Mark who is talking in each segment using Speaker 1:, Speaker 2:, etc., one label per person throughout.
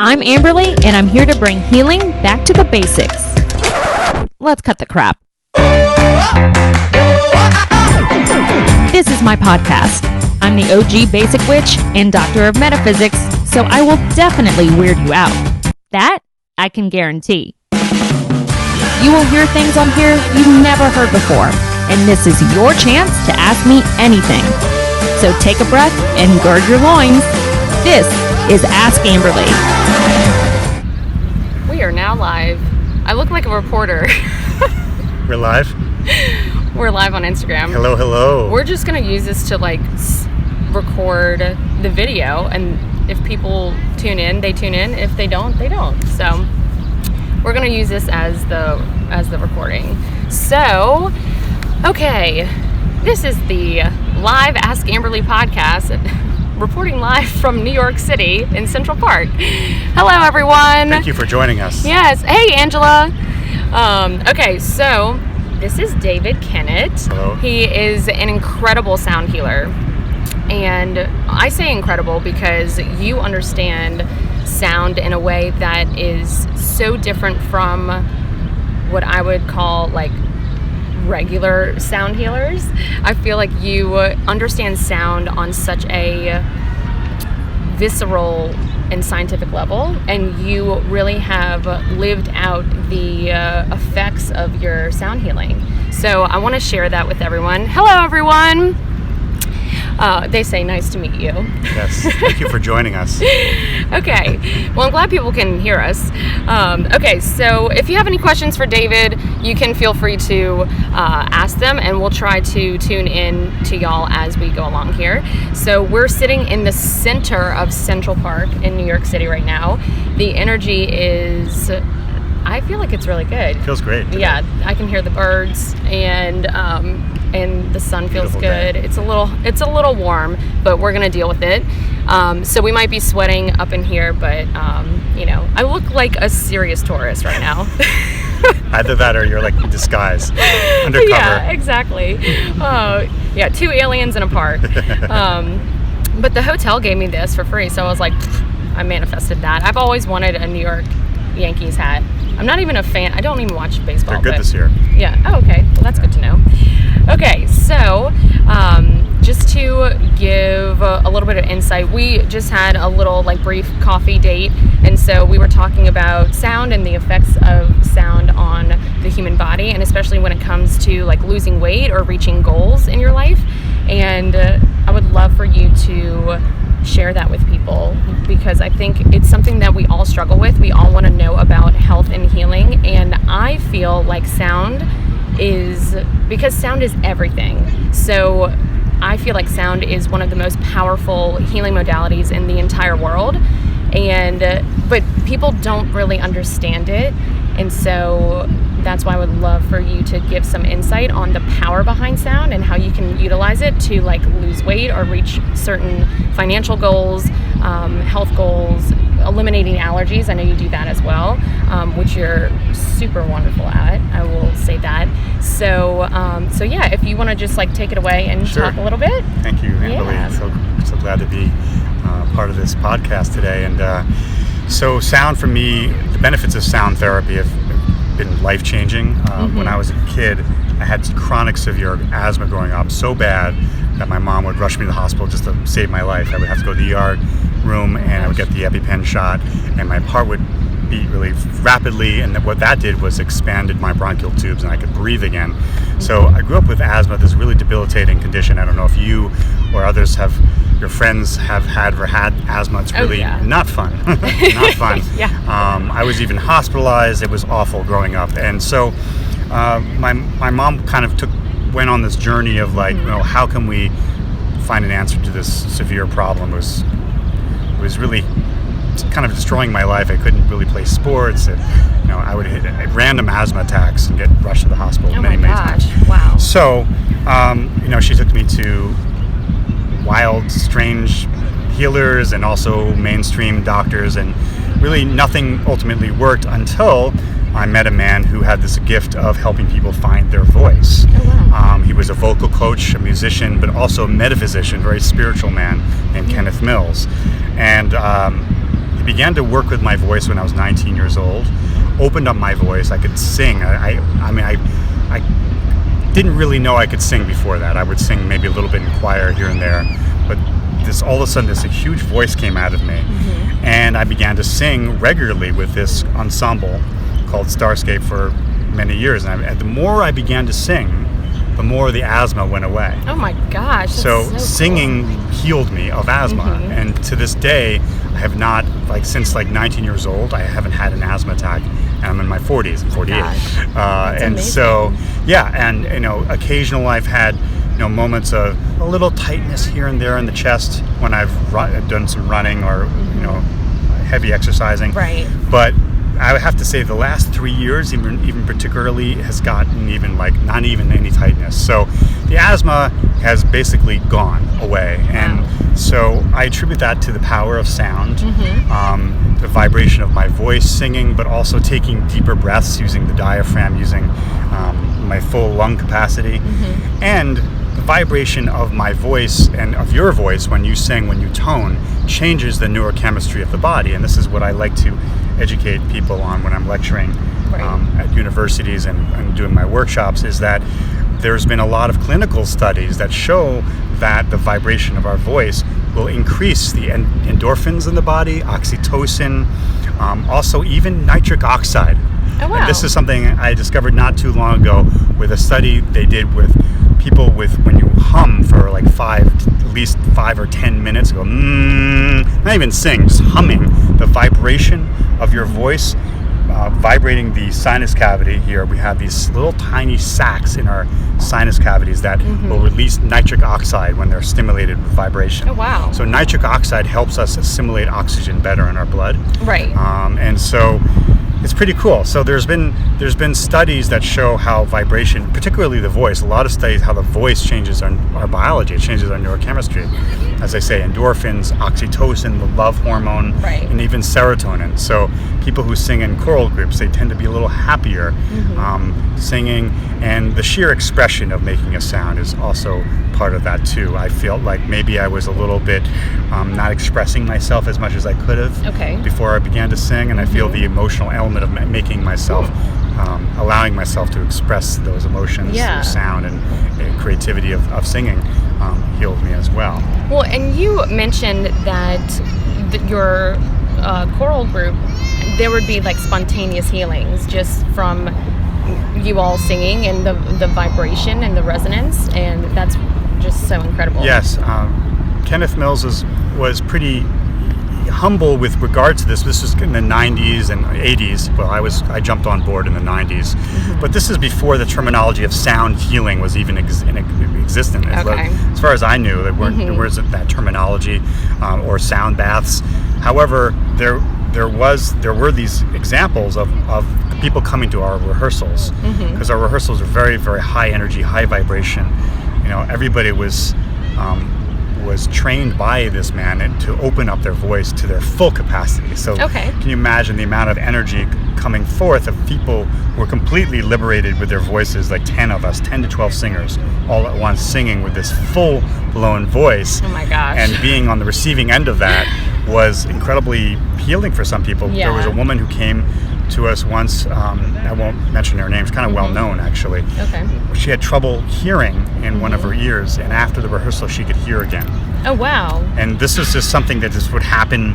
Speaker 1: I'm Amberleigh, and I'm here to bring healing back to the basics. Let's cut the crap. This is my podcast. I'm the OG Basic Witch and Doctor of Metaphysics, so I will definitely weird you out. That I can guarantee. You will hear things on here you've never heard before, and this is your chance to ask me anything. So take a breath and gird your loins. This is Ask Amberleigh. We are now live. I look like a reporter.
Speaker 2: We're live?
Speaker 1: We're live on Instagram.
Speaker 2: Hello, hello.
Speaker 1: We're just going to use this to record the video, and if people tune in, they tune in. If they don't, they don't. So we're going to use this as the recording. So, okay, this is the live Ask Amberleigh podcast, reporting live from New York City in Central Park. Hello, everyone.
Speaker 2: Thank you for joining us.
Speaker 1: Yes. Hey, Angela. Okay, so this is David Kennett.
Speaker 2: Hello.
Speaker 1: He is an incredible sound healer. And I say incredible because you understand sound in a way that is so different from what I would call regular sound healers. I feel like you understand sound on such a visceral and scientific level, and you really have lived out the effects of your sound healing. So I want to share that with everyone. Hello, everyone. They say nice to meet you.
Speaker 2: Yes, thank you for joining us.
Speaker 1: Okay, well, I'm glad people can hear us. Okay, so if you have any questions for David, you can feel free to ask them, and we'll try to tune in to y'all as we go along here. So we're sitting in the center of Central Park in New York City right now. The energy is, I feel like it's really good.
Speaker 2: It feels great today.
Speaker 1: Yeah, I can hear the birds, and the sun feels
Speaker 2: Beautiful
Speaker 1: good.
Speaker 2: day.
Speaker 1: It's a little warm, but we're gonna deal with it. So we might be sweating up in here, but I look like a serious tourist right now.
Speaker 2: Either that or you're in disguise, undercover.
Speaker 1: Yeah, exactly. Yeah, 2 aliens in a park. But the hotel gave me this for free, so I was like, I manifested that. I've always wanted a New York Yankees hat. I'm not even a fan. I don't even watch baseball.
Speaker 2: They're good this year.
Speaker 1: Yeah. Oh, okay. Well, that's good to know. Okay, so just to give a little bit of insight, we just had a little brief coffee date, and so we were talking about sound and the effects of sound on the human body, and especially when it comes to losing weight or reaching goals in your life. And I would love for you to share that with people, because I think it's something that we all struggle with. We all want to know about health and healing, and I feel like sound is everything. So I feel like sound is one of the most powerful healing modalities in the entire world, but people don't really understand it, and so that's why I would love for you to give some insight on the power behind sound and how you can utilize it to lose weight or reach certain financial goals, health goals, eliminating allergies. I know you do that as well, which you're super wonderful at. I will say that. So yeah, if you want to just take it away and
Speaker 2: Sure.
Speaker 1: talk a little bit.
Speaker 2: Thank you, Amberleigh.
Speaker 1: Yeah.
Speaker 2: So glad to be part of this podcast today. And so sound for me, the benefits of sound therapy have been life-changing. When I was a kid, I had chronic severe asthma growing up, so bad that my mom would rush me to the hospital just to save my life. I would have to go to the ER room, and I would get the EpiPen shot, and my heart would beat really rapidly, and what that did was expanded my bronchial tubes, and I could breathe again. So I grew up with asthma, this really debilitating condition. I don't know if you or others your friends have had asthma. It's really not fun. Not fun.
Speaker 1: Yeah.
Speaker 2: I was even hospitalized. It was awful growing up. And so my mom kind of went on this journey of how can we find an answer to this severe problem. It was really kind of destroying my life. I couldn't really play sports, and I would hit random asthma attacks and get rushed to the hospital many times.
Speaker 1: Wow.
Speaker 2: So she took me to wild, strange healers and also mainstream doctors, and really nothing ultimately worked until I met a man who had this gift of helping people find their voice.
Speaker 1: Oh, wow.
Speaker 2: He was a vocal coach, a musician, but also a metaphysician, very spiritual man named Kenneth Mills. And he began to work with my voice when I was 19 years old. Opened up my voice. I could sing. I didn't really know I could sing before that. I would sing maybe a little bit in choir here and there, but all of a sudden this huge voice came out of me, and I began to sing regularly with this ensemble called Starscape for many years. And the more I began to sing, the more the asthma went away.
Speaker 1: Oh my gosh.
Speaker 2: So singing healed me of asthma. And to this day, I have not, since 19 years old, I haven't had an asthma attack. And I'm in my 40s, I'm 48. And
Speaker 1: amazing.
Speaker 2: so, and occasionally I've had moments of a little tightness here and there in the chest when I've done some running or heavy exercising.
Speaker 1: Right.
Speaker 2: But I would have to say the last 3 years, even particularly, has gotten even not even any tightness. So the asthma has basically gone away. And so I attribute that to the power of sound, the vibration of my voice singing, but also taking deeper breaths using the diaphragm, using my full lung capacity, and the vibration of my voice and of your voice when you sing, when you tone, changes the neurochemistry of the body. And this is what I like to educate people on when I'm lecturing at universities and doing my workshops, is that there's been a lot of clinical studies that show that the vibration of our voice will increase the endorphins in the body, oxytocin, also even nitric oxide.
Speaker 1: Oh, wow.
Speaker 2: And this is something I discovered not too long ago with a study they did with people when you hum for at least 5 or 10 minutes, go not even sing, just humming, the vibration of your voice vibrating the sinus cavity. Here we have these little tiny sacs in our sinus cavities that will release nitric oxide when they're stimulated with vibration.
Speaker 1: Oh wow.
Speaker 2: So nitric oxide helps us assimilate oxygen better in our blood.
Speaker 1: Right.
Speaker 2: And so it's pretty cool. So there's been studies that show how vibration, particularly the voice, a lot of studies how the voice changes our biology, it changes our neurochemistry. As I say, endorphins, oxytocin, the love hormone, and even serotonin. So people who sing in choral groups, they tend to be a little happier singing, and the sheer expression of making a sound is also part of that too. I felt like maybe I was a little bit not expressing myself as much as I could have before I began to sing, and I feel the emotional element of making myself, allowing myself to express those emotions through sound and creativity of singing healed me as well.
Speaker 1: Well, and you mentioned that your choral group, there would be spontaneous healings just from you all singing and the vibration and the resonance, and that's just so incredible.
Speaker 2: Yes, Kenneth Mills was pretty humble with regard to this. This was in the 90s and 80s. Well, I jumped on board in the 90s, but this is before the terminology of sound healing was even existent. As far as I knew, there wasn't that terminology or sound baths. However, there were these examples of people coming to our rehearsals, because our rehearsals are very, very high energy, high vibration. Everybody was trained by this man to open up their voice to their full capacity. So can you imagine the amount of energy coming forth of people who were completely liberated with their voices, 10 of us, 10 to 12 singers all at once singing with this full blown voice.
Speaker 1: Oh my gosh.
Speaker 2: And being on the receiving end of that was incredibly healing for some people. There was a woman who came to us once, I won't mention her name, she's kind of well known actually. She had trouble hearing in one of her ears, and after the rehearsal she could hear again.
Speaker 1: Oh wow.
Speaker 2: And this was just something that just would happen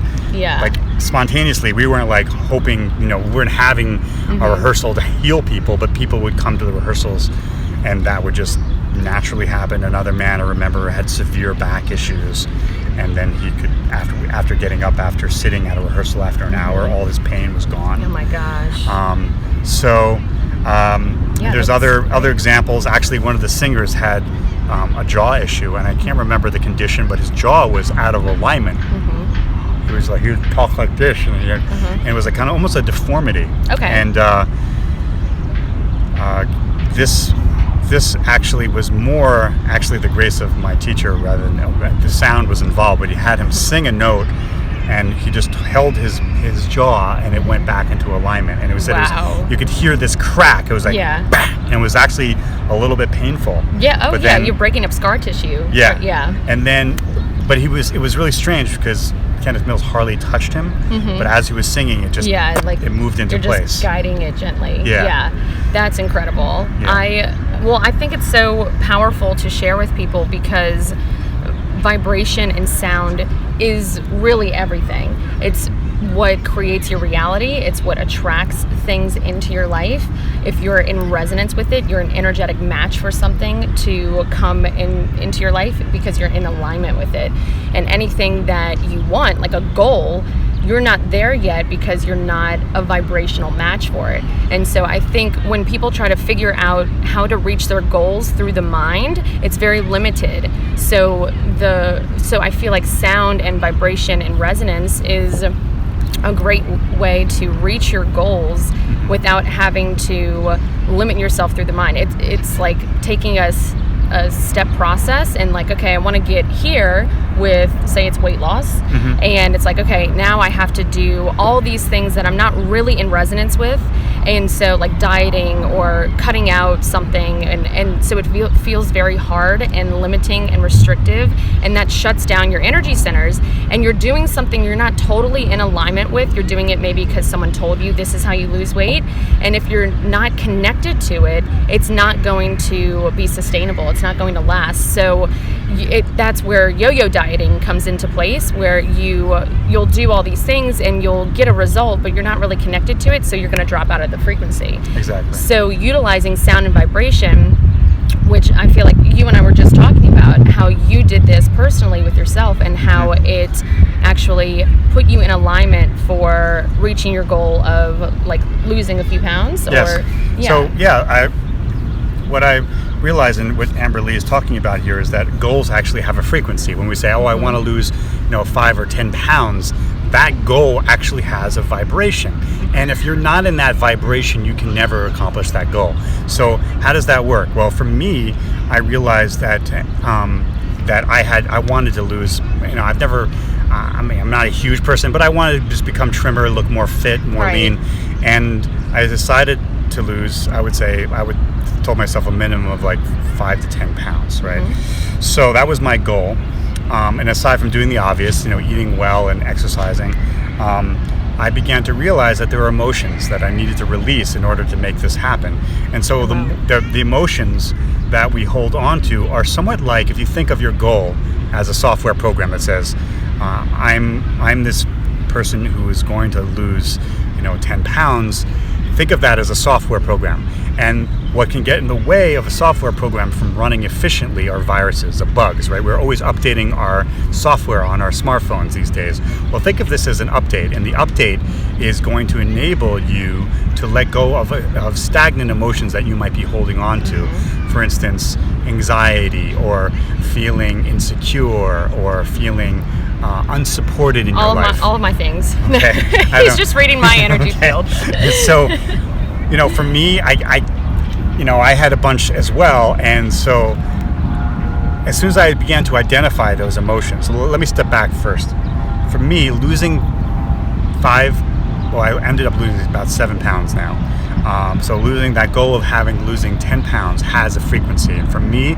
Speaker 2: spontaneously. We weren't hoping, we weren't having a rehearsal to heal people, but people would come to the rehearsals and that would just naturally happen. Another man, I remember, had severe back issues, and then he could, after getting up, after sitting at a rehearsal after an hour, all his pain was gone.
Speaker 1: Oh my gosh.
Speaker 2: There's other examples. Actually, one of the singers had a jaw issue, and I can't remember the condition, but his jaw was out of alignment. He would talk like this, and it was kind of almost a deformity. And this actually was more the grace of my teacher rather than the sound was involved, but he had him sing a note and he just held his jaw and it went back into alignment, and it was you could hear this crack. It was bah! And it was actually a little bit painful. Then,
Speaker 1: you're breaking up scar tissue.
Speaker 2: And then but it was really strange because Kenneth Mills hardly touched him, but as he was singing, it just it moved into place.
Speaker 1: Just guiding it gently.
Speaker 2: Yeah.
Speaker 1: That's incredible.
Speaker 2: Yeah.
Speaker 1: I think it's so powerful to share with people because vibration and sound is really everything. It's what creates your reality. It's what attracts things into your life. If you're in resonance with it, you're an energetic match for something to come into your life because you're in alignment with it. And anything that you want, like a goal, you're not there yet because you're not a vibrational match for it. And so I think when people try to figure out how to reach their goals through the mind, it's very limited. So I feel like sound and vibration and resonance is a great way to reach your goals without having to limit yourself through the mind. It's like taking a step process and like, okay, I want to get here with, say it's weight loss, and it's like, okay, now I have to do all these things that I'm not really in resonance with, and so like dieting or cutting out something, and so it feels very hard and limiting and restrictive, and that shuts down your energy centers, and you're doing something you're not totally in alignment with. You're doing it maybe because someone told you this is how you lose weight, and if you're not connected to it, it's not going to be sustainable. It's not going to last. So that's where yo-yo dieting comes into place, where you'll do all these things and you'll get a result, but you're not really connected to it, so you're going to drop out of the frequency.
Speaker 2: Exactly.
Speaker 1: So utilizing sound and vibration, which I feel like you and I were just talking about, how you did this personally with yourself and how it actually put you in alignment for reaching your goal of like losing a few pounds.
Speaker 2: Yes. So what I realize, and what Amberleigh is talking about here, is that goals actually have a frequency. When we say, I want to lose 5 or 10 pounds, that goal actually has a vibration. And if you're not in that vibration, you can never accomplish that goal. So how does that work? Well, for me, I realized that I wanted to lose, I've never, I'm not a huge person, but I wanted to just become trimmer, look more fit, more lean. And I decided to lose, I would told myself a minimum of like 5 to 10 pounds, right? So that was my goal. And aside from doing the obvious, eating well and exercising, I began to realize that there were emotions that I needed to release in order to make this happen. And so the emotions that we hold on to are somewhat like, if you think of your goal as a software program that says, I'm this person who is going to lose 10 pounds, think of that as a software program. And what can get in the way of a software program from running efficiently are viruses, are bugs, right? We're always updating our software on our smartphones these days. Well, think of this as an update, and the update is going to enable you to let go of stagnant emotions that you might be holding on to. For instance, anxiety, or feeling insecure, or feeling unsupported in your life.
Speaker 1: All of my things.
Speaker 2: Okay.
Speaker 1: He's just reading my energy field.
Speaker 2: So, for me, I had a bunch as well, and so as soon as I began to identify those emotions, so let me step back first. For me, losing I ended up losing about 7 pounds now. So losing that goal of losing 10 pounds has a frequency. And for me,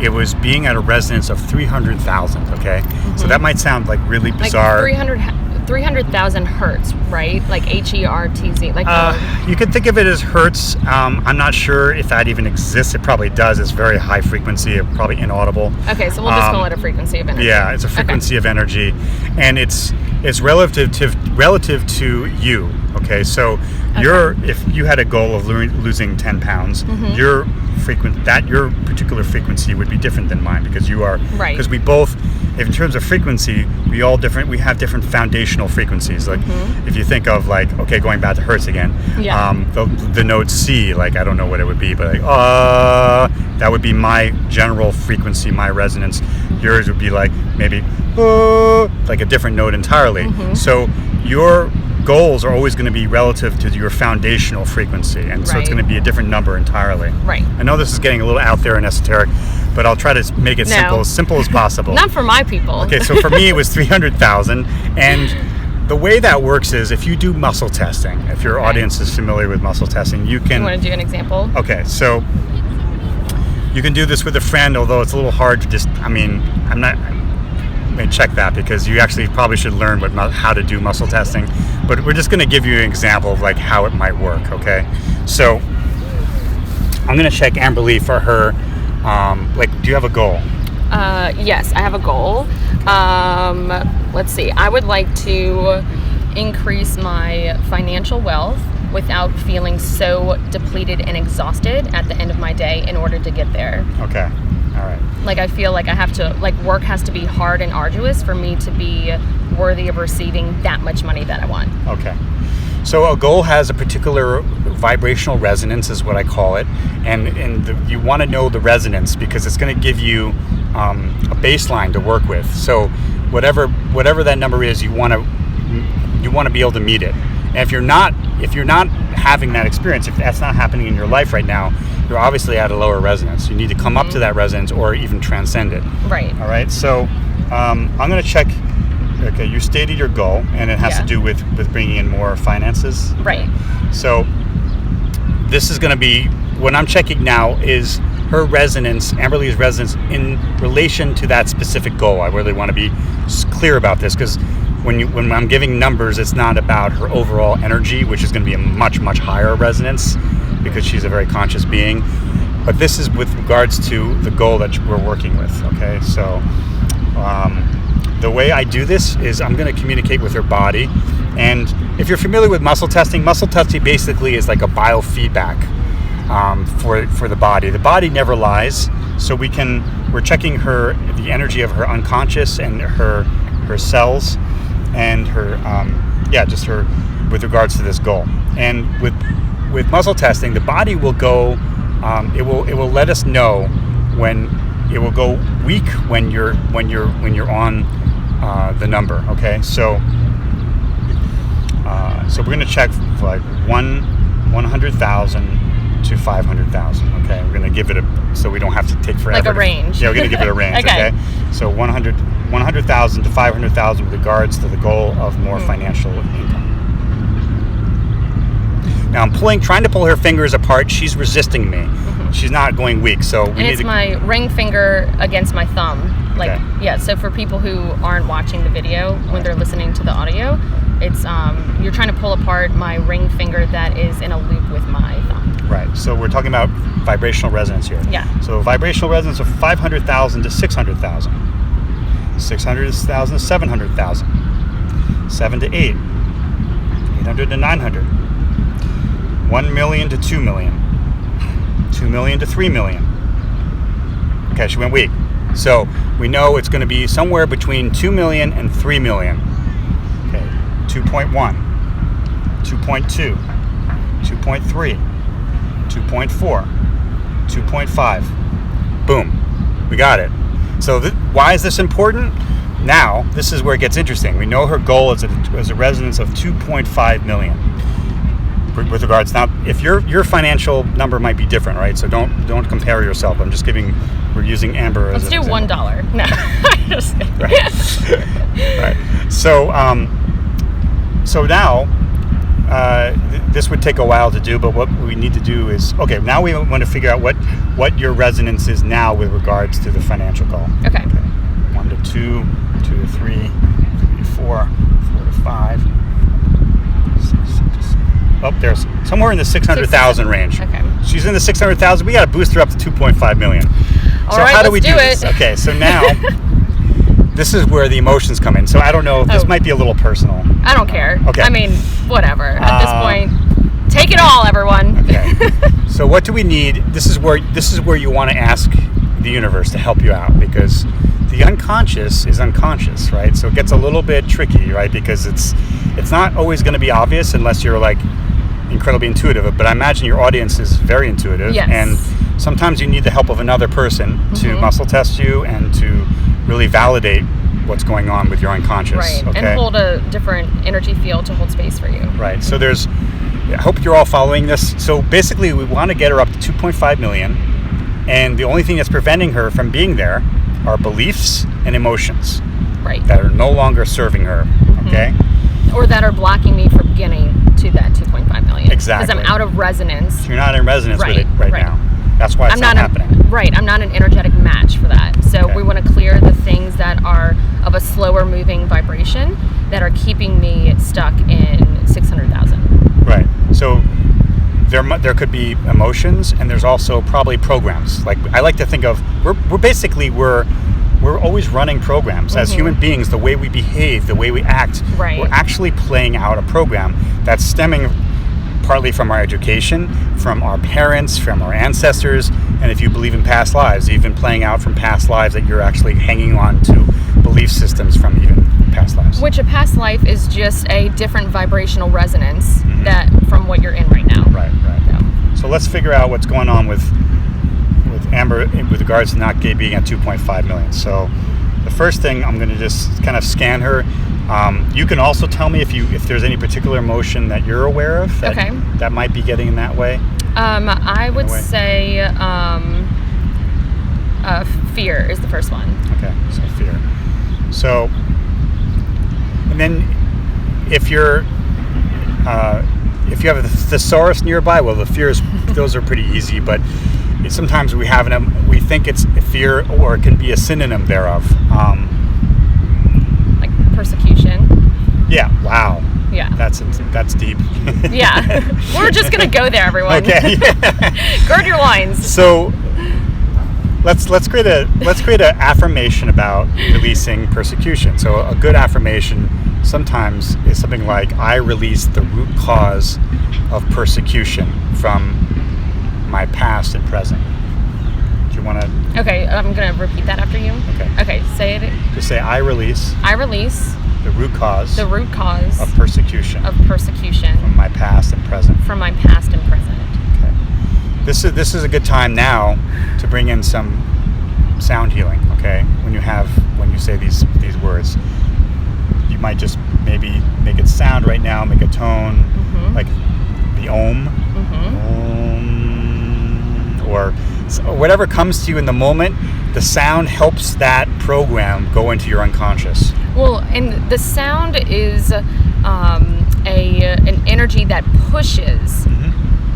Speaker 2: it was being at a resonance of 300,000, okay? So that might sound like really bizarre.
Speaker 1: Like 300,000 hertz, right? Like HERTZ.
Speaker 2: You could think of it as hertz. I'm not sure if that even exists. It probably does. It's very high frequency, probably inaudible.
Speaker 1: Okay, so we'll just call it a frequency of energy.
Speaker 2: Yeah, it's a frequency of energy, and it's relative to you. Okay, so if you had a goal of losing 10 pounds, your particular frequency would be different than mine, because you are right. Because we both, in terms of frequency, we have different foundational frequencies. Like if you think of going back to hertz again, the note C, I don't know what it would be, but that would be my general frequency, my resonance. Yours would be maybe a different note entirely. So your goals are always going to be relative to your foundational frequency, and so it's going to be a different number entirely. Right. I know this is getting a little out there and esoteric, but I'll try to make it simple as possible.
Speaker 1: Not for my people.
Speaker 2: Okay, so for me it was 300,000, and the way that works is if you do muscle testing, if your audience is familiar with muscle testing, you can...
Speaker 1: You want to do an example?
Speaker 2: Okay, so you can do this with a friend, although it's a little hard to just, check that, because you actually probably should learn how to do muscle testing. But we're just going to give you an example of like how it might work. Okay, so I'm going to check Amberleigh for her. Do you have a goal?
Speaker 1: Yes, I have a goal. Let's see. I would like to increase my financial wealth without feeling so depleted and exhausted at the end of my day in order to get there.
Speaker 2: Okay. All right.
Speaker 1: Like, I feel like I have to, like, work has to be hard and arduous for me to be worthy of receiving that much money that I want.
Speaker 2: Okay. So a goal has a particular vibrational resonance, is what I call it, and you want to know the resonance, because it's going to give you a baseline to work with. So whatever that number is, you want to be able to meet it. And if you're not having that experience, if that's not happening in your life right now, you're obviously at a lower resonance. You need to come up to that resonance or even transcend it.
Speaker 1: Right.
Speaker 2: All right. So I'm going to check. Okay, you stated your goal, and it has to do with bringing in more finances.
Speaker 1: Right.
Speaker 2: So this is going to be, what I'm checking now is her resonance, Amberleigh's resonance, in relation to that specific goal. I really want to be clear about this, because when I'm giving numbers, it's not about her overall energy, which is going to be a much, much higher resonance, because she's a very conscious being. But this is with regards to the goal that we're working with. Okay, so the way I do this is I'm going to communicate with her body. And if you're familiar with muscle testing basically is like a biofeedback for the body. The body never lies, so we're checking the energy of her unconscious and her cells, and her just her with regards to this goal. And with muscle testing, the body will go, it will let us know when it will go weak when you're on the number. Okay, so we're going to check for like 100,000 to 500,000. Okay, we're going to give it so we don't have to take forever.
Speaker 1: Like a range.
Speaker 2: Yeah, we're going to give it a range. Okay. So 100,000 to 500,000 with regards to the goal of more financial income. Now I'm trying to pull her fingers apart. She's resisting me. She's not going weak. So
Speaker 1: it's my ring finger against my thumb. So for people who aren't watching the video, when they're listening to the audio, it's you're trying to pull apart my ring finger that is in a loop with my thumb.
Speaker 2: Right. So we're talking about vibrational resonance here. Yeah. So vibrational resonance of 500,000 to 600,000. 600,000 to 700,000. 7 to 8. 800 to 900. 1 million to 2 million. 2 million to 3 million. Okay, she went weak. So we know it's going to be somewhere between 2 million and 3 million. Okay, 2.1, 2.2, 2.3, 2.4, 2.5. Boom, we got it. So why is this important? Now, this is where it gets interesting. We know her goal is a resonance of 2.5 million. With regards, now, if your financial number might be different, right? So don't compare yourself. I'm just we're using Amber as an example.
Speaker 1: Let's do $1. No, just kidding.
Speaker 2: Right. So now, this would take a while to do, but what we need to do is, okay, now we want to figure out what your resonance is now with regards to the financial goal.
Speaker 1: Okay.
Speaker 2: 1 to 2, 2 to 3, 3 to 4, 4 to 5. Oh, there's somewhere in the 600,000 range. Okay. She's in the 600,000. We got to boost her up to 2.5 million.
Speaker 1: All right, how do we do
Speaker 2: this? Okay, so now this is where the emotions come in. So I don't know. This might be a little personal.
Speaker 1: I don't care.
Speaker 2: Okay.
Speaker 1: I mean, whatever. At this point, take it all, everyone.
Speaker 2: Okay. So what do we need? This is where you want to ask the universe to help you out, because the unconscious is unconscious, right? So it gets a little bit tricky, right? Because it's not always going to be obvious unless you're like incredibly intuitive, but I imagine your audience is very intuitive.
Speaker 1: Yes.
Speaker 2: And sometimes you need the help of another person to muscle test you and to really validate what's going on with your unconscious.
Speaker 1: Right,
Speaker 2: okay?
Speaker 1: and hold a different energy field to hold space for you.
Speaker 2: Right, so I hope you're all following this. So basically we want to get her up to 2.5 million, and the only thing that's preventing her from being there are beliefs and emotions.
Speaker 1: Right.
Speaker 2: That are no longer serving her, okay?
Speaker 1: Or that are blocking me from getting to that 2.5 million.
Speaker 2: Exactly.
Speaker 1: Because I'm out of resonance.
Speaker 2: You're not in resonance with it right now. That's why it's not happening.
Speaker 1: Right. I'm not an energetic match for that. So we want to clear the things that are of a slower moving vibration that are keeping me stuck in 600,000.
Speaker 2: Right. So there could be emotions, and there's also probably programs. Like, I like to think of, we're always running programs as human beings. The way we behave, the way we act, we're actually playing out a program that's stemming partly from our education, from our parents, from our ancestors, and if you believe in past lives, even playing out from past lives, that you're actually hanging on to belief systems from even past lives.
Speaker 1: Which a past life is just a different vibrational resonance that from what you're in right now.
Speaker 2: Right. So let's figure out what's going on with Amber with regards to not being at 2.5 million. So the first thing, I'm going to just kind of scan her. You can also tell me if there's any particular emotion that you're aware of that might be getting in that way.
Speaker 1: I would say fear is the first one.
Speaker 2: Okay, so fear. So, and then if you have a thesaurus nearby, well, the fears, those are pretty easy, but sometimes we think it's fear, or it can be a synonym thereof.
Speaker 1: Like persecution.
Speaker 2: Yeah. Wow.
Speaker 1: Yeah.
Speaker 2: That's deep.
Speaker 1: Yeah. We're just gonna go there, everyone.
Speaker 2: Okay.
Speaker 1: Gird your loins.
Speaker 2: So let's create a affirmation about releasing persecution. So a good affirmation sometimes is something like, I release the root cause of persecution from my past and present. Do you want to?
Speaker 1: Okay, I'm going to repeat that after you. Okay, say it.
Speaker 2: Just say, I release the root cause of persecution from my past and present. Okay. This is a good time now to bring in some sound healing, okay? When you say these words, you might just maybe make it sound right now, make a tone, like the Om, or whatever comes to you in the moment. The sound helps that program go into your unconscious.
Speaker 1: Well, and the sound is an energy that pushes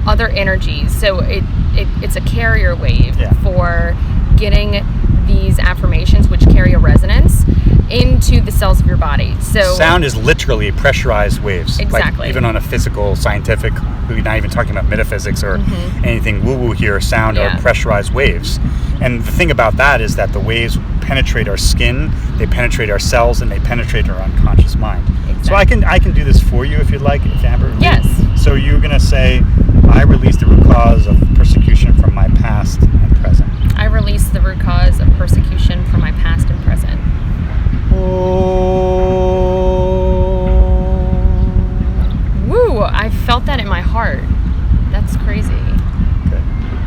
Speaker 1: other energies. So it's a carrier wave for getting these affirmations, which carry a resonance, into the cells of your body. So
Speaker 2: sound is literally pressurized waves.
Speaker 1: Exactly.
Speaker 2: Like, even on a physical, scientific, we're not even talking about metaphysics or anything woo-woo here. Sound are pressurized waves. And the thing about that is that the waves penetrate our skin, they penetrate our cells, and they penetrate our unconscious mind. Exactly. So I can do this for you if you'd like, Amber.
Speaker 1: Yes.
Speaker 2: So you're going to say, I release the root cause of persecution from my past and present.
Speaker 1: I release the root cause of persecution from my past and present. Woo! I felt that in my heart. That's crazy.
Speaker 2: Okay.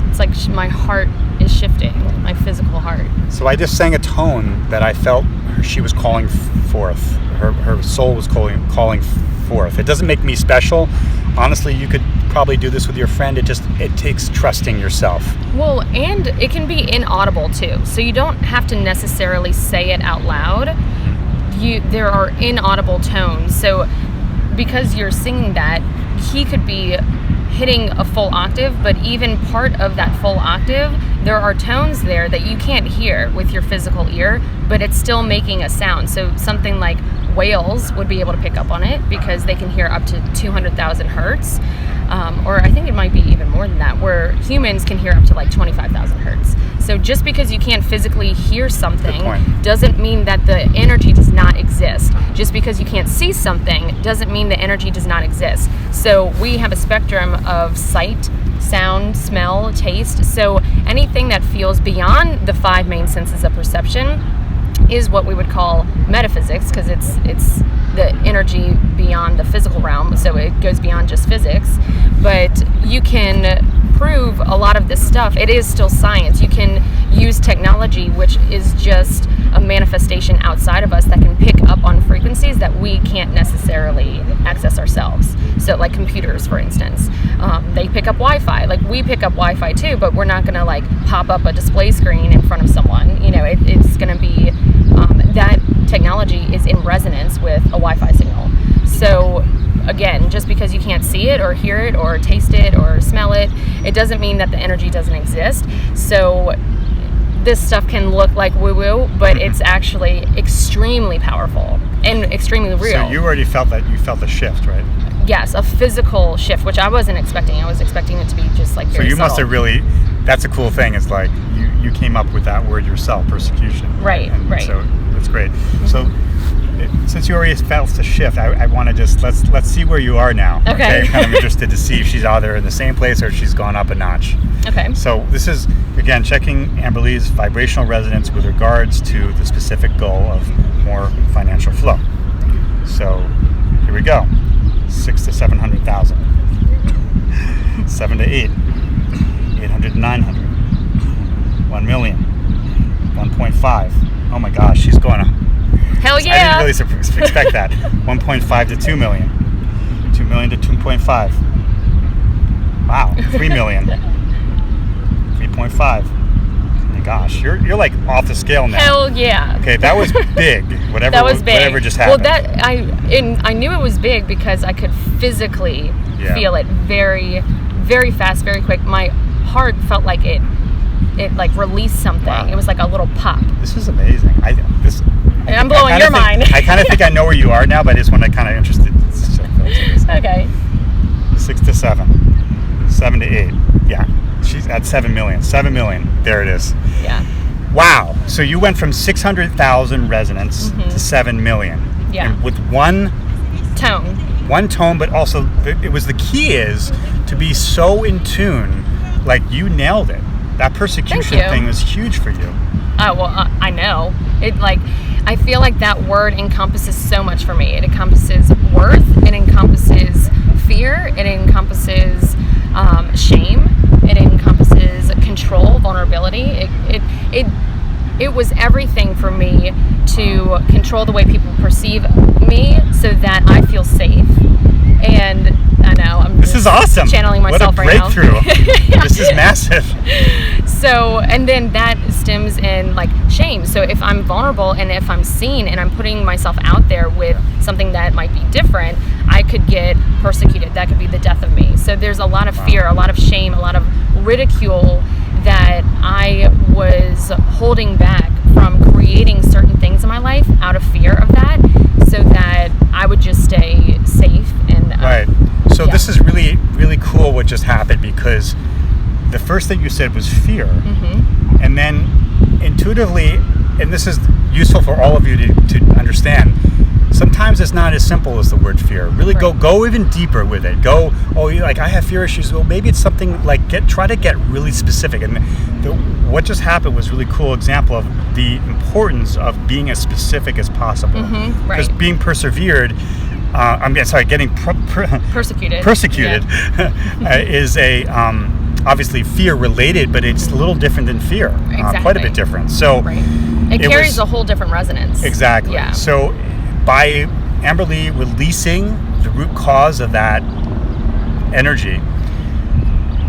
Speaker 1: It's like my heart is shifting, my physical heart.
Speaker 2: So I just sang a tone that I felt she was calling forth. Her soul was calling forth. It doesn't make me special. Honestly, you could probably do this with your friend. It takes trusting yourself.
Speaker 1: Well, and it can be inaudible too. So you don't have to necessarily say it out loud. There are inaudible tones. So because you're singing that, he could be hitting a full octave, but even part of that full octave, there are tones there that you can't hear with your physical ear, but it's still making a sound. So something like whales would be able to pick up on it because they can hear up to 200,000 hertz. Or I think it might be even more than that, where humans can hear up to like 25,000 hertz. So just because you can't physically hear something doesn't mean that the energy does not exist. Just because you can't see something doesn't mean the energy does not exist. So we have a spectrum of sight, sound, smell, taste. So anything that feels beyond the 5 main senses of perception is what we would call metaphysics, because it's the energy beyond the physical realm, so it goes beyond just physics. But you can prove a lot of this stuff. It is still science. You can use technology, which is just a manifestation outside of us that can pick up on frequencies that we can't necessarily access ourselves. So like computers, for instance, they pick up Wi-Fi. Like we pick up Wi-Fi too, but we're not going to like pop up a display screen in front of someone. You know, it's going to be that technology is in resonance with a Wi-Fi signal. So again, just because you can't see it or hear it or taste it or smell it, it doesn't mean that the energy doesn't exist. So this stuff can look like woo-woo, but it's actually extremely powerful and extremely real.
Speaker 2: So you already felt that, you felt the shift, right?
Speaker 1: Yes, a physical shift, which I wasn't expecting. I was expecting it to be just like very
Speaker 2: So you
Speaker 1: subtle.
Speaker 2: must have really, that's a cool thing, is like you came up with that word yourself, persecution.
Speaker 1: Right,
Speaker 2: and
Speaker 1: right.
Speaker 2: So that's great. So since you already felt the shift, I want to just, let's see where you are now.
Speaker 1: Okay.
Speaker 2: I'm kind of interested to see if she's either in the same place or she's gone up a notch.
Speaker 1: Okay.
Speaker 2: So this is, again, checking Amberleigh's vibrational resonance with regards to the specific goal of more financial flow. So here we go. 6 to 700,000. 7 to 8. 800 to 900. 1 million. 1.5. Oh my gosh, she's going up.
Speaker 1: Hell yeah!
Speaker 2: I didn't really expect that. 1.5 to 2 million. 2 million to 2.5. Wow. 3 million. 3.5. Oh my gosh, you're like off the scale now.
Speaker 1: Hell yeah!
Speaker 2: Okay, that was big. Whatever.
Speaker 1: That was big.
Speaker 2: Whatever just happened.
Speaker 1: Well, I knew it was big because I could physically feel it very, very fast, very quick. My heart felt like it like released something.
Speaker 2: Wow.
Speaker 1: It was like a little pop.
Speaker 2: This is amazing.
Speaker 1: I'm blowing your mind.
Speaker 2: I kind of think I know where you are now, but I just want to kind of interested.
Speaker 1: Okay.
Speaker 2: 6 to 7. 7 to 8. Yeah. She's at 7 million. 7 million. There it is.
Speaker 1: Yeah.
Speaker 2: Wow. So you went from 600,000 resonance to 7 million.
Speaker 1: Yeah.
Speaker 2: And with one
Speaker 1: tone,
Speaker 2: but also it was, the key is to be so in tune. Like, you nailed it. That persecution thing was huge for you.
Speaker 1: I know. I feel like that word encompasses so much for me. It encompasses worth. It encompasses fear. It encompasses shame. It encompasses control, vulnerability. It was everything for me to control the way people perceive me so that I feel safe. And I know
Speaker 2: This is awesome.
Speaker 1: Channeling myself
Speaker 2: right now. What a breakthrough!
Speaker 1: Yeah.
Speaker 2: This is massive.
Speaker 1: So, and then that stems in like shame. So if I'm vulnerable and if I'm seen and I'm putting myself out there with something that might be different, I could get persecuted. That could be the death of me. So there's a lot of fear, a lot of shame, a lot of ridicule that I was holding back from creating certain things in my life out of fear of that, so that I would just stay safe. And
Speaker 2: right. So this is really, really cool what just happened, because the first thing you said was fear. And then intuitively, and this is useful for all of you to understand, sometimes it's not as simple as the word fear. Really go even deeper with it. You're like, I have fear issues. Well, maybe it's something like, try to get really specific. And what just happened was a really cool example of the importance of being as specific as possible. Because being persevered, getting persecuted is obviously fear related, but it's a little different than fear. Quite a bit different. So
Speaker 1: it carries a whole different resonance.
Speaker 2: Exactly.
Speaker 1: Yeah.
Speaker 2: So by Amberleigh releasing the root cause of that energy,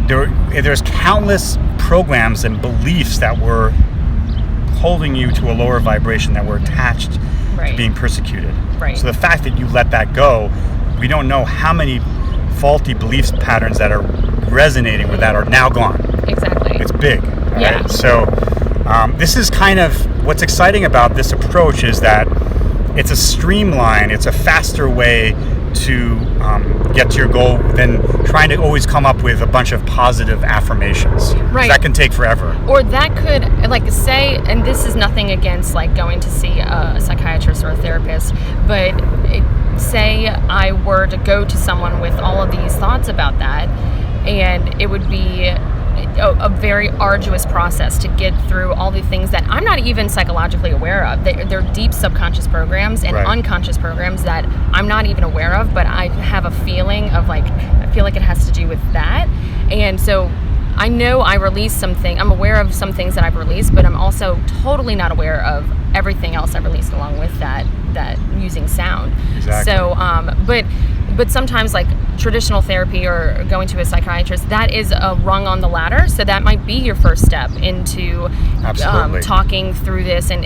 Speaker 2: there's countless programs and beliefs that were holding you to a lower vibration, that were attached to being persecuted. So the fact that you let that go, we don't know how many faulty beliefs patterns that are resonating with that are now gone.
Speaker 1: Exactly.
Speaker 2: It's big.
Speaker 1: Yeah.
Speaker 2: Right? So this is kind of what's exciting about this approach, is that it's a streamline, it's a faster way to get to your goal than trying to always come up with a bunch of positive affirmations. That can take forever.
Speaker 1: Or that could, like, say, and this is nothing against like going to see a psychiatrist or a therapist, but say I were to go to someone with all of these thoughts about that, and it would be a very arduous process to get through all the things that I'm not even psychologically aware of. They're deep subconscious programs and unconscious programs that I'm not even aware of, but I have a feeling of like, I feel like it has to do with that. And so I know I released something, I'm aware of some things that I've released, but I'm also totally not aware of everything else I've released along with that using sound.
Speaker 2: Exactly.
Speaker 1: So, but sometimes like traditional therapy or going to a psychiatrist, that is a rung on the ladder. So that might be your first step into talking through this and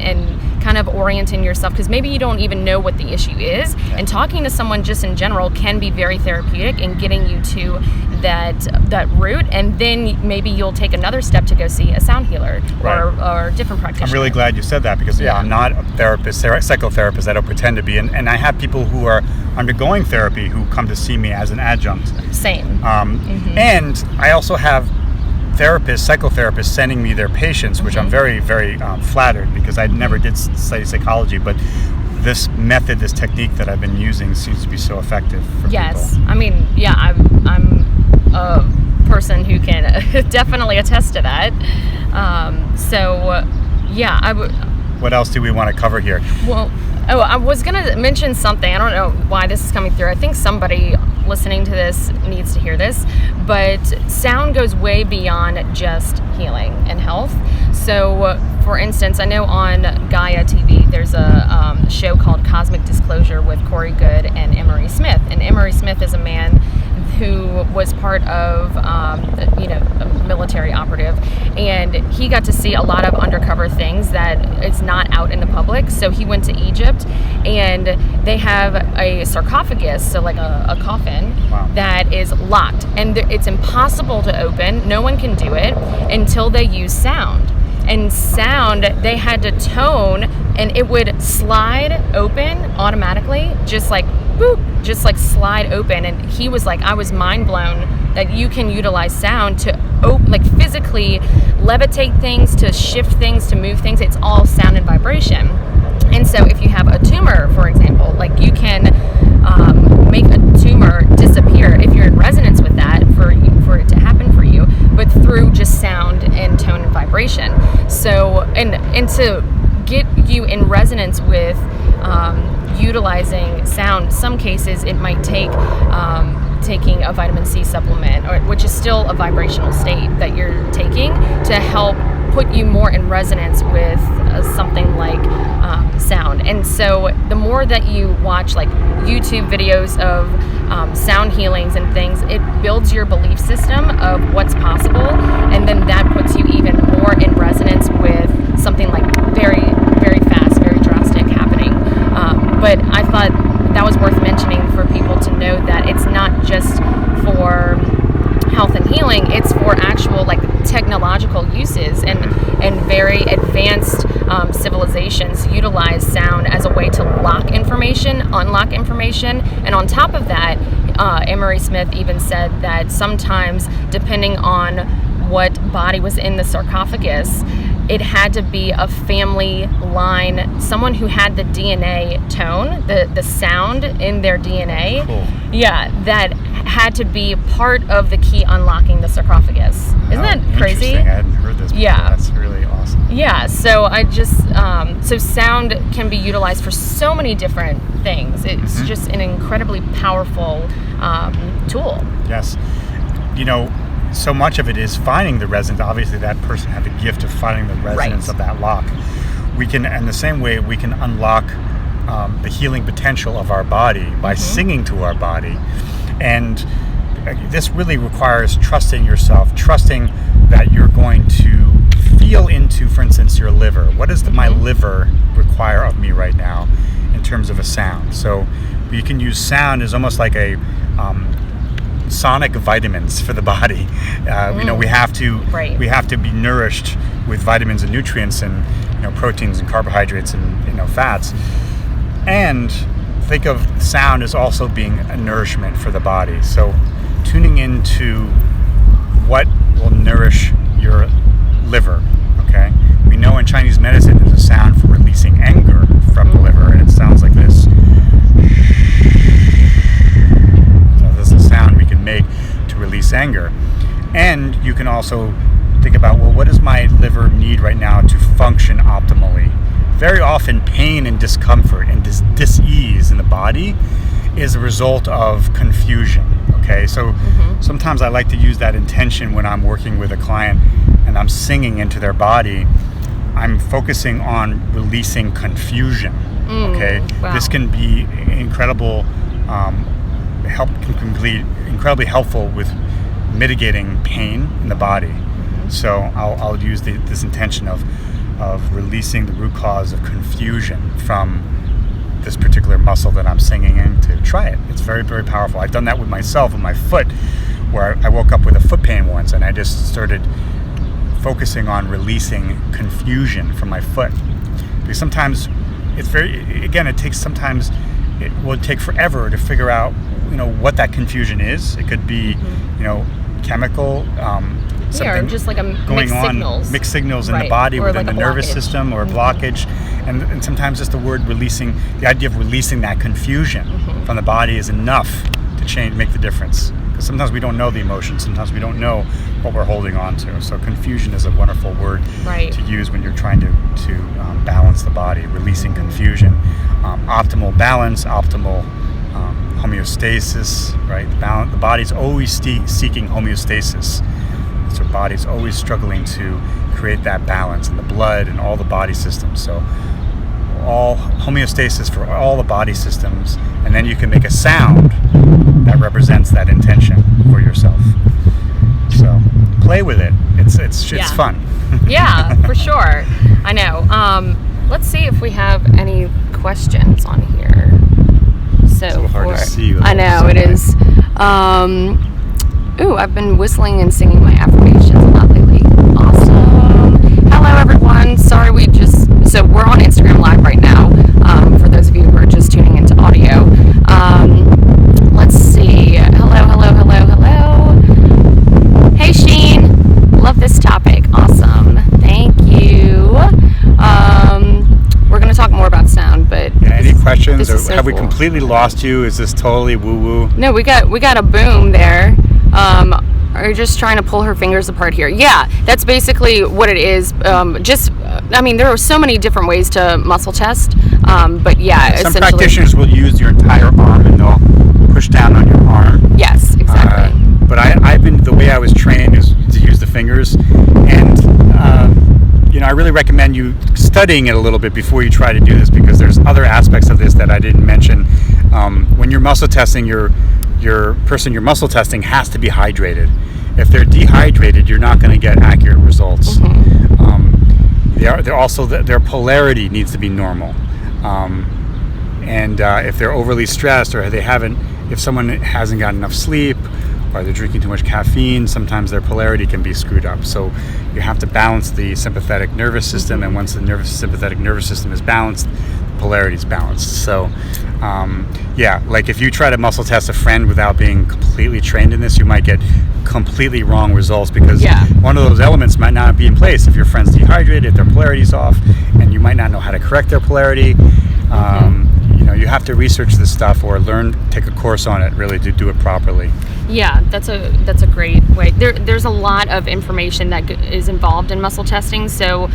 Speaker 1: kind of orienting yourself, because maybe you don't even know what the issue is. And talking to someone just in general can be very therapeutic in getting you to that root, and then maybe you'll take another step to go see a sound healer or different practitioner.
Speaker 2: I'm really glad you said that, because I'm not a therapist, psychotherapist. I don't pretend to be, and I have people who are undergoing therapy who come to see me as an adjunct.
Speaker 1: Same.
Speaker 2: And I also have psychotherapists sending me their patients, which I'm very, very flattered, because I never did study psychology, but this method, this technique that I've been using seems to be so effective for people.
Speaker 1: I mean, I'm a person who can definitely attest to that.
Speaker 2: What else do we want to cover here?
Speaker 1: Well, I was going to mention something. I don't know why this is coming through. I think somebody listening to this needs to hear this, but sound goes way beyond just healing and health. So, for instance, I know on Gaia TV, there's a show called Cosmic Disclosure with Corey Goode and Emery Smith. And Emery Smith is a man who was part of, a military operative, and he got to see a lot of undercover things that is not out in the public. So he went to Egypt, and they have a sarcophagus, so like a coffin, that is locked, and it's impossible to open. No one can do it until they use sound. And sound, they had to tone, and it would slide open automatically, just like boop, just like slide open. And he was like, I was mind blown that you can utilize sound to physically levitate things, to shift things, to move things. It's all sound and vibration. And so if you have a tumor, for example, like you can make a tumor disappear if you're in resonance with that for it to happen for you, but through just sound and tone and vibration. So, and to get you in resonance with utilizing sound, some cases it might take taking a vitamin C supplement, which is still a vibrational state that you're taking to help put you more in resonance with something like sound. And so the more that you watch like YouTube videos of sound healings and things, it builds your belief system of what's possible, and then that puts you even more in resonance with something like very, very fast, very drastic happening. But I thought that was worth mentioning for people to know that it's not just for health and healing, it's for actual like technological uses, and very advanced civilizations utilize sound as a way to lock information, unlock information. And on top of that, Emery Smith even said that sometimes, depending on what body was in the sarcophagus, it had to be a family line, someone who had the DNA tone, the sound in their DNA.
Speaker 2: Cool.
Speaker 1: Yeah, that had to be part of the key unlocking the sarcophagus. Isn't that crazy?
Speaker 2: Interesting. I hadn't heard this before.
Speaker 1: Yeah.
Speaker 2: That's really awesome.
Speaker 1: Yeah, so I just, so sound can be utilized for so many different things. It's just an incredibly powerful tool.
Speaker 2: Yes. So much of it is finding the resonance. Obviously, that person had the gift of finding the resonance of that lock. We can, in the same way, we can unlock the healing potential of our body by singing to our body. And this really requires trusting yourself, trusting that you're going to feel into, for instance, your liver. What does my liver require of me right now in terms of a sound? So you can use sound as almost like a sonic vitamins for the body. We have to be nourished with vitamins and nutrients and proteins and carbohydrates and fats. And think of sound as also being a nourishment for the body. So tuning into what will nourish your liver. Okay, we know in Chinese medicine there's a sound for releasing anger from the liver, and it sounds like this. Sound we can make to release anger. And you can also think about, well, what does my liver need right now to function optimally? Very often pain and discomfort and dis-ease in the body is a result of confusion. Okay, so sometimes I like to use that intention when I'm working with a client and I'm singing into their body. I'm focusing on releasing confusion. Okay, wow. This can be incredible incredibly helpful with mitigating pain in the body. So I'll use this intention of of releasing the root cause of confusion from this particular muscle that I'm singing into. Try it. It's very, very powerful. I've done that with myself, with my foot, where I woke up with a foot pain once, and I just started focusing on releasing confusion from my foot. Because sometimes it will take forever to figure out, what that confusion is. It could be, chemical, something
Speaker 1: or just like
Speaker 2: mixed signals in the body,
Speaker 1: or
Speaker 2: within
Speaker 1: like
Speaker 2: the nervous system, or a blockage. And sometimes just the idea of releasing that confusion from the body is enough to make the difference. Because sometimes we don't know the emotion, sometimes we don't know what we're holding on to. So confusion is a wonderful word to use when you're trying to balance the body, releasing confusion. Optimal balance, optimal homeostasis, right? The body's always seeking homeostasis. So our body's always struggling to create that balance in the blood and all the body systems. So all homeostasis for all the body systems, and then you can make a sound that represents that intention for yourself. So play with it. It's fun.
Speaker 1: Yeah, for sure. I know. Let's see if we have any questions on here. So
Speaker 2: hard to see.
Speaker 1: I know it is. I've been whistling and singing my affirmations a lot lately. Awesome. Hello, everyone. Sorry, so we're on Instagram Live right now. For those of you who are just tuning into audio. Let's see. Hello. Hey, Sheen. Love this topic. Awesome. Thank you. We're going to talk more about sound, but
Speaker 2: any questions, or
Speaker 1: so
Speaker 2: have we
Speaker 1: cool.
Speaker 2: completely lost you? Is this totally woo-woo?
Speaker 1: No, we got a boom there. Are you just trying to pull her fingers apart here? Yeah, that's basically what it is. There are so many different ways to muscle test, but yeah,
Speaker 2: some
Speaker 1: essentially.
Speaker 2: practitioners will use your entire arm and they'll push down on your arm.
Speaker 1: Yes, exactly.
Speaker 2: But the way I was trained is to use the fingers, and I really recommend you studying it a little bit before you try to do this, because there's other aspects of this that I didn't mention. When you're muscle testing, your person you're muscle testing has to be hydrated. If they're dehydrated, you're not going to get accurate results. Their polarity needs to be normal. And if they're overly stressed, or if someone hasn't got enough sleep, or they're drinking too much caffeine, sometimes their polarity can be screwed up. So you have to balance the sympathetic nervous system, and once the sympathetic nervous system is balanced, the polarity is balanced. So like if you try to muscle test a friend without being completely trained in this, you might get completely wrong results, because one of those elements might not be in place. If your friend's dehydrated, if their polarity's off, and you might not know how to correct their polarity. You have to research this stuff, or take a course on it, really, to do it properly.
Speaker 1: Yeah, that's a great way. There's a lot of information that is involved in muscle testing, so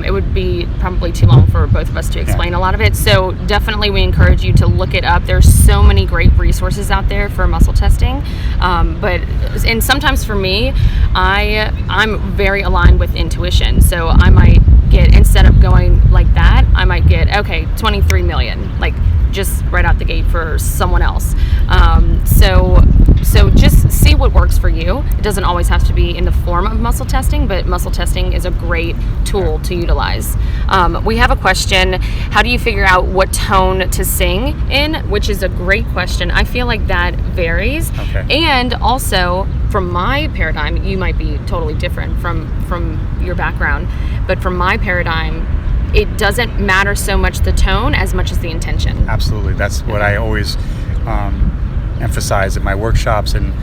Speaker 1: it would be probably too long for both of us to explain a lot of it. So definitely we encourage you to look it up. There's so many great resources out there for muscle testing. And sometimes for me, I'm very aligned with intuition. So I might get, instead of going like that, I might get, 23 million, like just right out the gate for someone else. So just see what works for you. It doesn't always have to be in the form of muscle testing, but muscle testing is a great tool to utilize. We have a question. How do you figure out what tone to sing in? Which is a great question. I feel like that varies.
Speaker 2: Okay.
Speaker 1: And also, from my paradigm, you might be totally different from your background, but from my paradigm, it doesn't matter so much the tone as much as the intention.
Speaker 2: Absolutely. That's what I always emphasize in my workshops and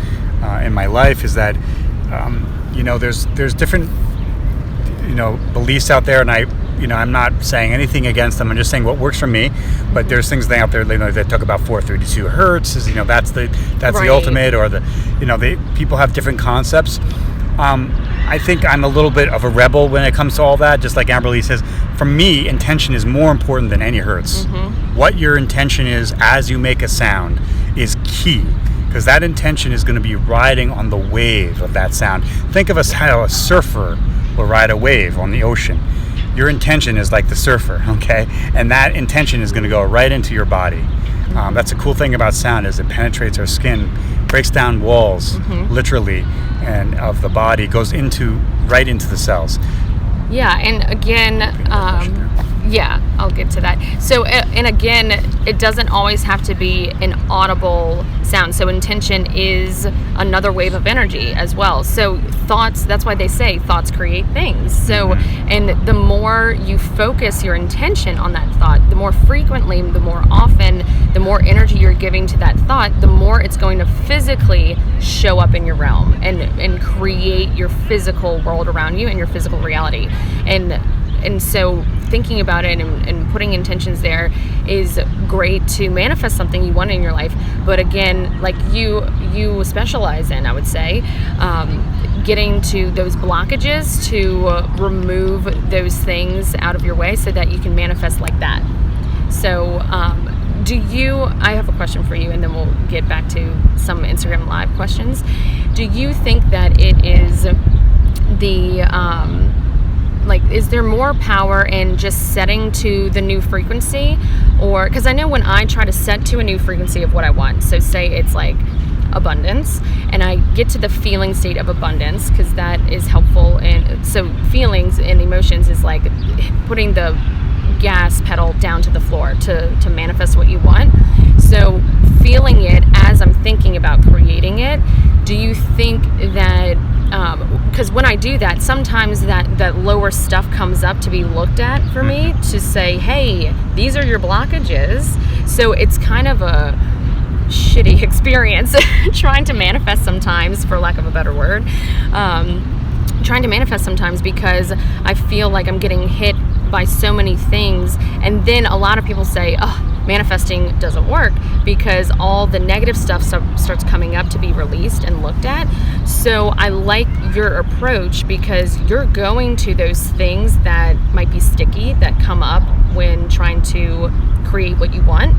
Speaker 2: in my life, is that there's different beliefs out there, and I'm not saying anything against them. I'm just saying what works for me. But there's things out there that talk about 432 hertz. That's the ultimate, or people have different concepts. I think I'm a little bit of a rebel when it comes to all that. Just like Amberleigh says, for me, intention is more important than any hertz. What your intention is as you make a sound is key, because that intention is going to be riding on the wave of that sound. Think of how a surfer will ride a wave on the ocean. Your intention is like the surfer, okay? And that intention is going to go right into your body. That's a cool thing about sound, is it penetrates our skin, breaks down walls, literally, and of the body, goes right into the cells.
Speaker 1: Yeah, and again, yeah, I'll get to that. So, and again, it doesn't always have to be an audible sound. So intention is another wave of energy as well. So thoughts, that's why they say thoughts create things. So, and the more you focus your intention on that thought, the more frequently, the more often, the more energy you're giving to that thought, the more it's going to physically show up in your realm and create your physical world around you and your physical reality. And so thinking about it and putting intentions there is great to manifest something you want in your life. But again, like you specialize in, I would say, getting to those blockages to remove those things out of your way so that you can manifest like that. So I have a question for you, and then we'll get back to some Instagram Live questions. Do you think that it is is there more power in just setting to the new frequency? Or, because I know when I try to set to a new frequency of what I want, so say it's like abundance, and I get to the feeling state of abundance, because that is helpful. And so feelings and emotions is like putting the gas pedal down to the floor to manifest what you want. So feeling it as I'm thinking about creating it, do you think that because when I do that, sometimes that lower stuff comes up to be looked at for me, to say, hey, these are your blockages. So it's kind of a shitty experience trying to manifest sometimes, for lack of a better word, trying to manifest sometimes, because I feel like I'm getting hit by so many things. And then a lot of people say, oh, manifesting doesn't work, because all the negative stuff starts coming up to be released and looked at. So I like your approach, because you're going to those things that might be sticky, that come up when trying to create what you want.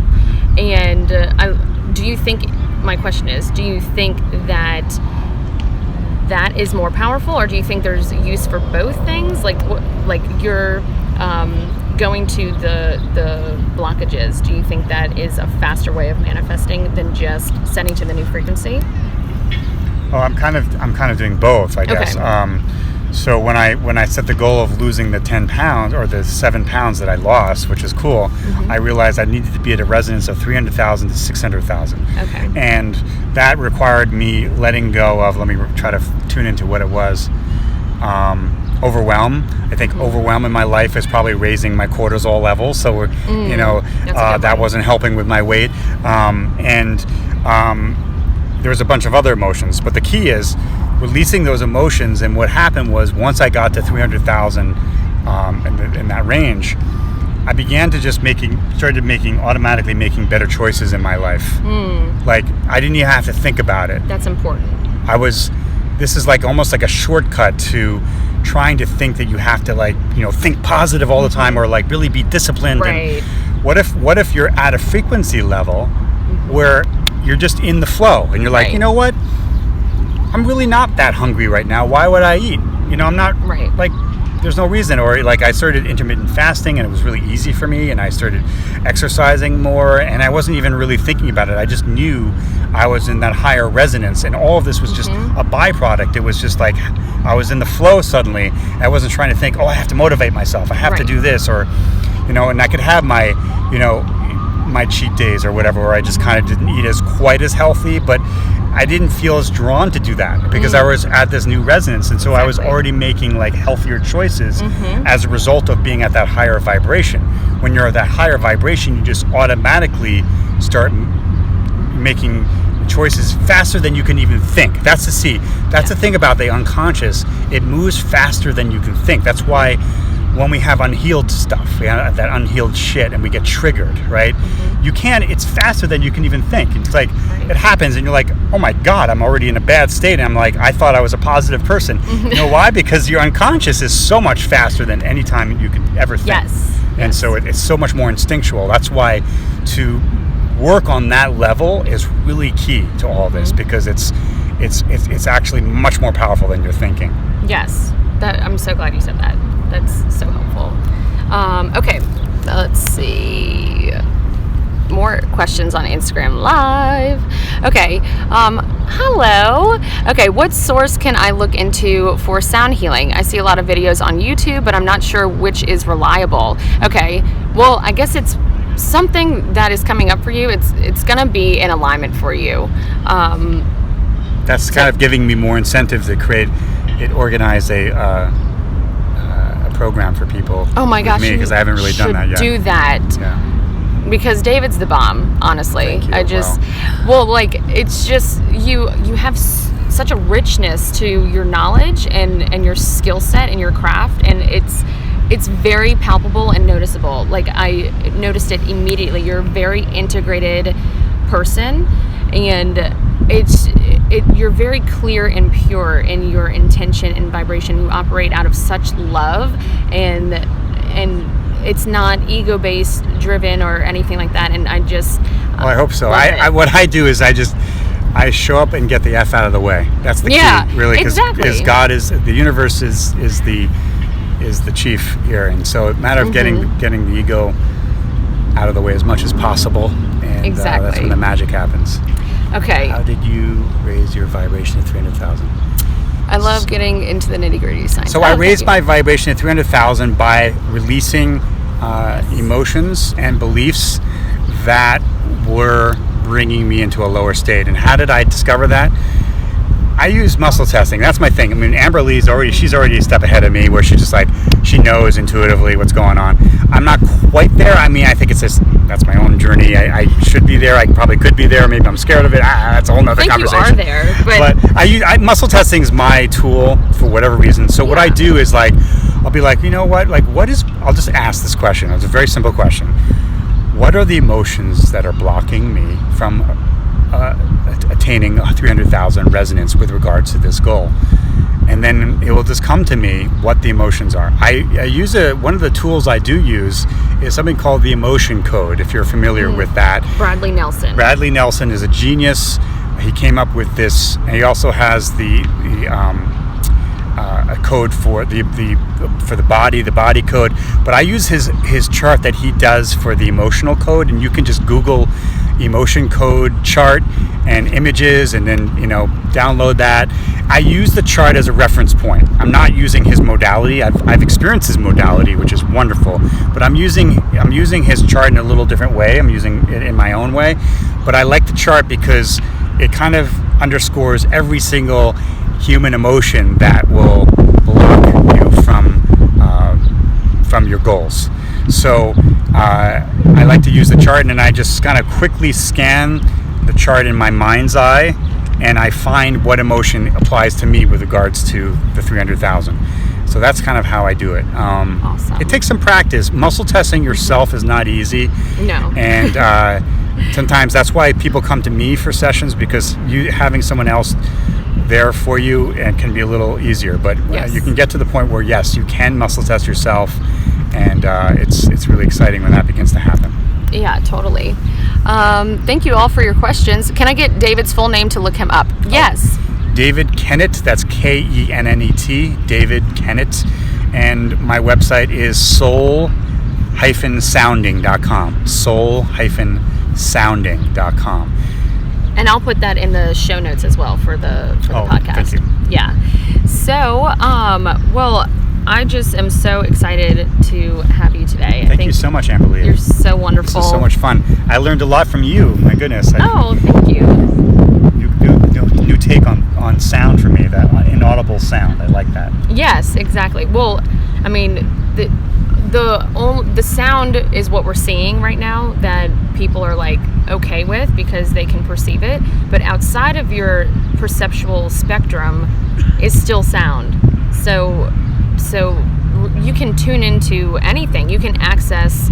Speaker 1: And my question is, do you think that is more powerful, or do you think there's use for both things? Like you're going to the blockages, do you think that is a faster way of manifesting than just setting to the new frequency?
Speaker 2: Oh, I'm kind of doing both, I guess.
Speaker 1: Okay.
Speaker 2: So when I set the goal of losing the 10 pounds or the 7 pounds that I lost, which is cool, I realized I needed to be at a resonance of 300,000 to 600,000.
Speaker 1: Okay.
Speaker 2: And that required me letting go of, let me try to tune into what it was, overwhelm. I think overwhelm in my life is probably raising my cortisol levels. So, that wasn't helping with my weight. There was a bunch of other emotions, but the key is releasing those emotions. And what happened was, once I got to 300,000 in that range, I began to automatically making better choices in my life. Like, I didn't even have to think about it.
Speaker 1: That's important.
Speaker 2: This is like almost like a shortcut to trying to think that you have to think positive all the time, or like really be disciplined.
Speaker 1: Right.
Speaker 2: And what if you're at a frequency level where you're just in the flow, and you're like, you know what? I'm really not that hungry right now. Why would I eat? I'm not like, there's no reason. Or like, I started intermittent fasting, and it was really easy for me, and I started exercising more, and I wasn't even really thinking about it. I just knew I was in that higher resonance, and all of this was just a byproduct. It was just like I was in the flow suddenly. I wasn't trying to think, oh, I have to motivate myself, I have to do this, or and I could have my my cheat days or whatever, where I just kind of didn't eat as quite as healthy, but I didn't feel as drawn to do that, because I was at this new resonance. And so I was already making like healthier choices as a result of being at that higher vibration. When you're at that higher vibration, you just automatically start making choices faster than you can even think. That's the thing about the unconscious. It moves faster than you can think. That's why when we have unhealed stuff, we have that unhealed shit, and we get triggered, right? It's faster than you can even think. It's like, it happens, and you're like, oh my God, I'm already in a bad state. And I'm like, I thought I was a positive person. You know why? Because your unconscious is so much faster than any time you could ever think.
Speaker 1: Yes.
Speaker 2: And so it's so much more instinctual. That's why to work on that level is really key to all this, because it's actually much more powerful than you're thinking.
Speaker 1: Yes. I'm so glad you said that. That's so helpful. Okay, let's see. more questions on Instagram Live. Okay. Hello. Okay. What source can I look into for sound healing? I see a lot of videos on YouTube, but I'm not sure which is reliable. Okay. Well, I guess it's something that is coming up for you. It's going to be in alignment for you.
Speaker 2: That's kind of giving me more incentive to organize a program for people.
Speaker 1: Oh my gosh,
Speaker 2: because I haven't really done that yet.
Speaker 1: Do that.
Speaker 2: Yeah.
Speaker 1: Because David's the bomb, honestly.
Speaker 2: Thank you.
Speaker 1: It's just you have such a richness to your knowledge and your skill set and your craft, and it's very palpable and noticeable. Like, I noticed it immediately. You're a very integrated person, and you're very clear and pure in your intention and vibration. You operate out of such love, and it's not ego-based driven or anything like that. And I just
Speaker 2: I hope so. What I do is I show up and get the F out of the way. That's the key, really, because God the universe is the chief here, and so it's a matter of getting the ego out of the way as much as possible, and that's when the magic happens.
Speaker 1: Okay.
Speaker 2: How did you raise your vibration to 300,000?
Speaker 1: I love getting into the nitty-gritty science.
Speaker 2: So I raised my vibration to 300,000 by releasing emotions and beliefs that were bringing me into a lower state. And how did I discover that? I use muscle testing. That's my thing. I mean, Amberleigh she's already a step ahead of me, where she's just like, she knows intuitively what's going on. I'm not quite there. I mean, I think that's my own journey. I should be there. I probably could be there. Maybe I'm scared of it. That's a whole nother conversation.
Speaker 1: I think you are there.
Speaker 2: But muscle testing is my tool for whatever reason. So what I do is, like, I'll be like, you know what? Like, I'll just ask this question. It's a very simple question. What are the emotions that are blocking me from attaining 300,000 resonance with regards to this goal? And then it will just come to me what the emotions are. I use one of the tools I do use is something called the emotion code, if you're familiar with that.
Speaker 1: Bradley Nelson is
Speaker 2: a genius. He came up with this, and he also has a code for the body code. But I use his chart that he does for the emotional code, and you can just Google emotion code chart and images, and then download that. I use the chart as a reference point. I'm not using his modality. I've experienced his modality, which is wonderful, but I'm using his chart in a little different way. I'm using it in my own way, but I like the chart because it kind of underscores every single human emotion that will block you from your goals. So I like to use the chart, and then I just kind of quickly scan the chart in my mind's eye, and I find what emotion applies to me with regards to the 300,000. So that's kind of how I do it.
Speaker 1: Awesome.
Speaker 2: It takes some practice. Muscle testing yourself is not easy.
Speaker 1: No.
Speaker 2: And sometimes that's why people come to me for sessions, because having someone else there for you and can be a little easier. But you can get to the point where, yes, you can muscle test yourself, and it's really exciting when that begins to happen.
Speaker 1: Yeah, totally. Thank you all for your questions. Can I get David's full name to look him up? Yes.
Speaker 2: David Kennett, that's Kennet, David Kennett. And my website is soul-sounding.com, soul-sounding.com.
Speaker 1: And I'll put that in the show notes as well for the podcast.
Speaker 2: Thank you.
Speaker 1: Yeah. So, I just am so excited to have you today.
Speaker 2: Thank you so much, Amberleigh.
Speaker 1: You're so wonderful.
Speaker 2: This is so much fun. I learned a lot from you. My goodness.
Speaker 1: Thank you.
Speaker 2: New take on sound for me, that inaudible sound. I like that.
Speaker 1: Yes, exactly. Well, I mean, the sound is what we're seeing right now that people are like okay with because they can perceive it. But outside of your perceptual spectrum is still sound. So you can tune into anything. You can access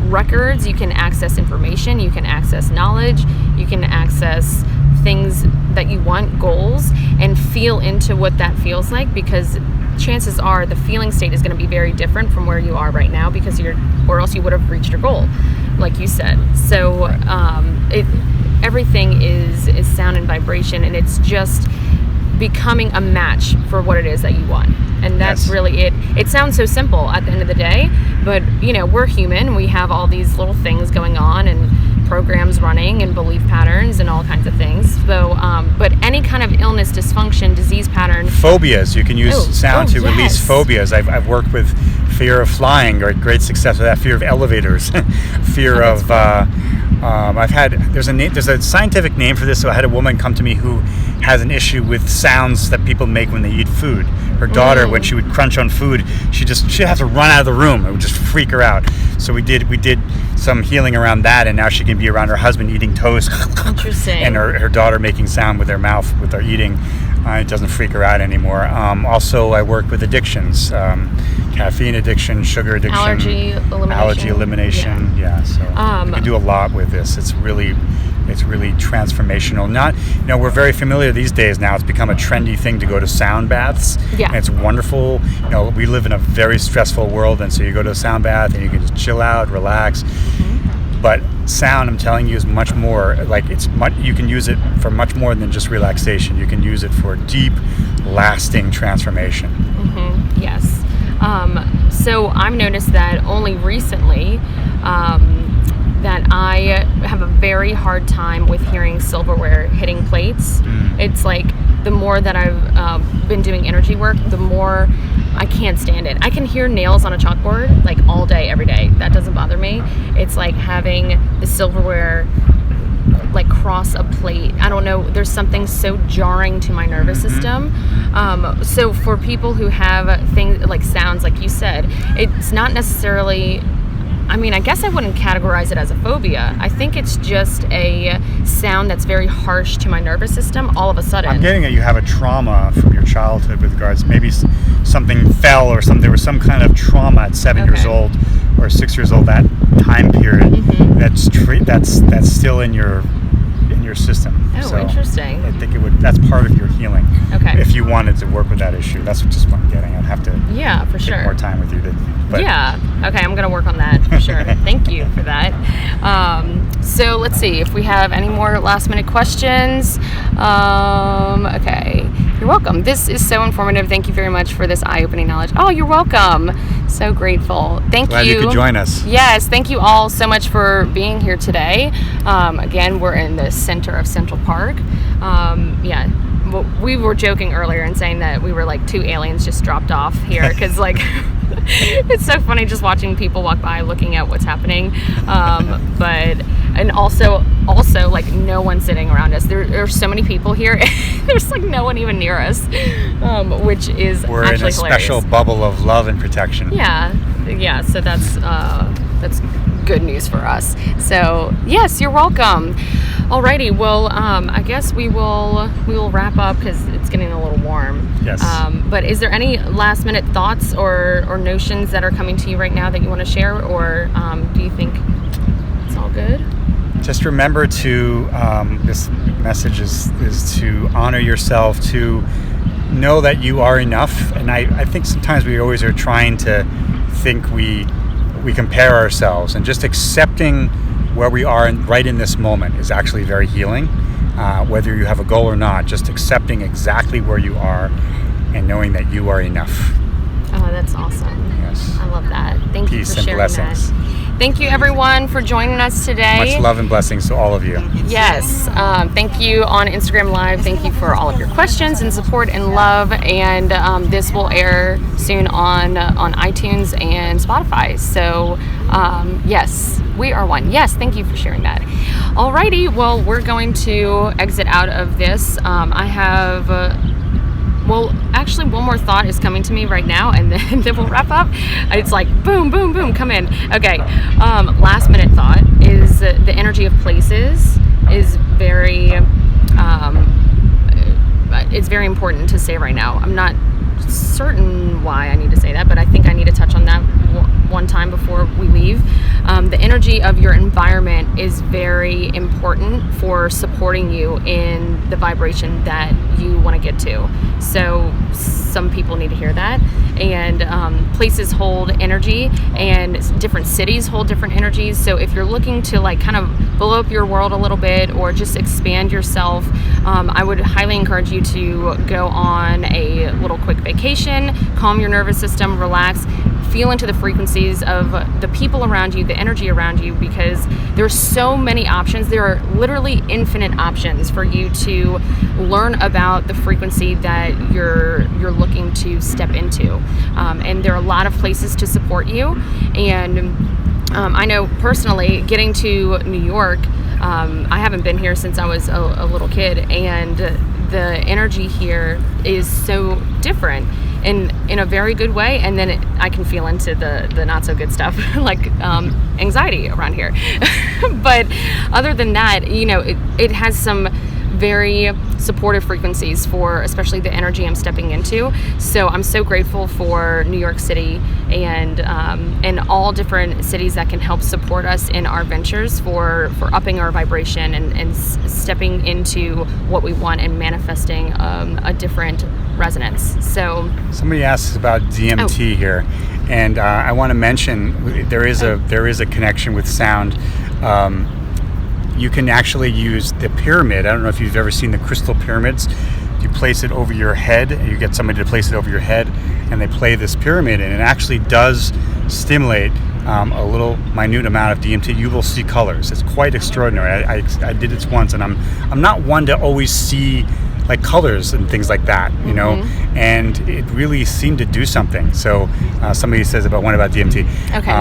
Speaker 1: records, you can access information, you can access knowledge, you can access things that you want, goals, and feel into what that feels like, because chances are the feeling state is going to be very different from where you are right now, because or else you would have reached your goal, like you said. So everything is sound and vibration, and it's just becoming a match for what it is that you want. And that's really it. It sounds so simple at the end of the day, but we're human. We have all these little things going on, and programs running and belief patterns and all kinds of things. So, but any kind of illness, dysfunction, disease pattern.
Speaker 2: Phobias. You can use sound to release phobias. I've worked with fear of flying, or great success with that. Fear of elevators, fear of. There's a scientific name for this. So I had a woman come to me who has an issue with sounds that people make when they eat food. Her daughter, when she would crunch on food, she'd have to run out of the room. It would just freak her out. So we did some healing around that, and now she can be around her husband eating toast.
Speaker 1: Interesting.
Speaker 2: And her daughter making sound with their mouth with their eating. It doesn't freak her out anymore. Also, I work with addictions, caffeine addiction, sugar addiction, allergy elimination. Yeah, so we can do a lot with this. It's really transformational. We're very familiar these days now. It's become a trendy thing to go to sound baths.
Speaker 1: Yeah.
Speaker 2: And it's wonderful. We live in a very stressful world, and so you go to a sound bath and you can just chill out, relax. Mm-hmm. But sound, I'm telling you, is much more. You can use it for much more than just relaxation. You can use it for deep, lasting transformation.
Speaker 1: Mm-hmm. Yes. So I've noticed that only recently that I have a very hard time with hearing silverware hitting plates. It's like the more that I've been doing energy work, the more I can't stand it. I can hear nails on a chalkboard like all day, every day. That doesn't bother me. It's like having the silverware like cross a plate. I don't know. There's something so jarring to my nervous system. So for people who have things like sounds, like you said, it's not necessarily. I guess I wouldn't categorize it as a phobia. I think it's just a sound that's very harsh to my nervous system all of a sudden.
Speaker 2: I'm getting that you have a trauma from your childhood with regards, maybe something fell or something. There was some kind of trauma at 7 years old or 6 years old, that time period. Mm-hmm. That's still in your system.
Speaker 1: Oh, so interesting.
Speaker 2: I think that's part of your healing.
Speaker 1: Okay.
Speaker 2: If you wanted to work with that issue, that's just what I'm getting. I'd have to
Speaker 1: for
Speaker 2: take
Speaker 1: sure
Speaker 2: more time with you.
Speaker 1: Okay, I'm going to work on that for sure. Thank you for that. So let's see if we have any more last minute questions. Okay. You're welcome. This is so informative. Thank you very much for this eye-opening knowledge. Oh, you're welcome. So grateful.
Speaker 2: Glad you could join us.
Speaker 1: Yes, thank you all so much for being here today. Again, we're in the center of Central Park. We were joking earlier and saying that we were like two aliens just dropped off here because like it's so funny just watching people walk by looking at what's happening. And also like no one sitting around us. There are so many people here. There's like no one even near us, which is
Speaker 2: we're
Speaker 1: actually
Speaker 2: in a special
Speaker 1: hilarious.
Speaker 2: Bubble of love and protection.
Speaker 1: Yeah. So that's good news for us. So yes, you're welcome. Alrighty, well, I guess we will wrap up because it's getting a little warm.
Speaker 2: Yes.
Speaker 1: But is there any last minute thoughts or notions that are coming to you right now that you want to share, or do you think it's all good?
Speaker 2: Just remember to this message is to honor yourself, to know that you are enough. And I think sometimes we always are trying to think we compare ourselves, and just accepting where we are right in this moment is actually very healing. Whether you have a goal or not, just accepting exactly where you are and knowing that you are enough.
Speaker 1: Oh, that's awesome.
Speaker 2: Yes.
Speaker 1: I love that. Thank you for sharing
Speaker 2: blessings.
Speaker 1: that. Thank you everyone for joining us today.
Speaker 2: Much love and blessings to all of you.
Speaker 1: Yes. Thank you on Instagram Live. Thank you for all of your questions and support and love. And this will air soon on iTunes and Spotify. So yes, we are one. Yes, thank you for sharing that. Alrighty, well, we're going to exit out of this. I have... actually, one more thought is coming to me right now, and then we'll wrap up. It's like boom, boom, boom, come in. Okay, last minute thought is the energy of places is very, it's very important to say right now. I'm not certain why I need to say that, but I think I need to touch on that one time before we leave. The energy of your environment is very important for supporting you in the vibration that you want to get to. So some people need to hear that. And places hold energy, and different cities hold different energies. So if you're looking to like kind of blow up your world a little bit or just expand yourself, I would highly encourage you to go on a little quick vacation, calm your nervous system, relax, feel into the frequencies of the people around you, the energy around you, because there's so many options. There are literally infinite options for you to learn about the frequency that you're looking to step into. And there are a lot of places to support you. And I know personally, getting to New York, I haven't been here since I was a little kid, and the energy here is so different in a very good way, and then I can feel into the not so good stuff like anxiety around here. But other than that, it has some very supportive frequencies for especially the energy I'm stepping into. So I'm so grateful for New York City and all different cities that can help support us in our ventures for upping our vibration and stepping into what we want and manifesting a different resonance. So
Speaker 2: somebody asks about DMT here, and I want to mention there is a connection with sound. You can actually use the pyramid. I don't know if you've ever seen the crystal pyramids. You place it over your head, you get somebody to place it over your head, and they play this pyramid, and it actually does stimulate a little minute amount of DMT. You will see colors. It's quite extraordinary. I did it once, and I'm not one to always see like colors and things like that, and it really seemed to do something. So somebody says about DMT.
Speaker 1: Okay,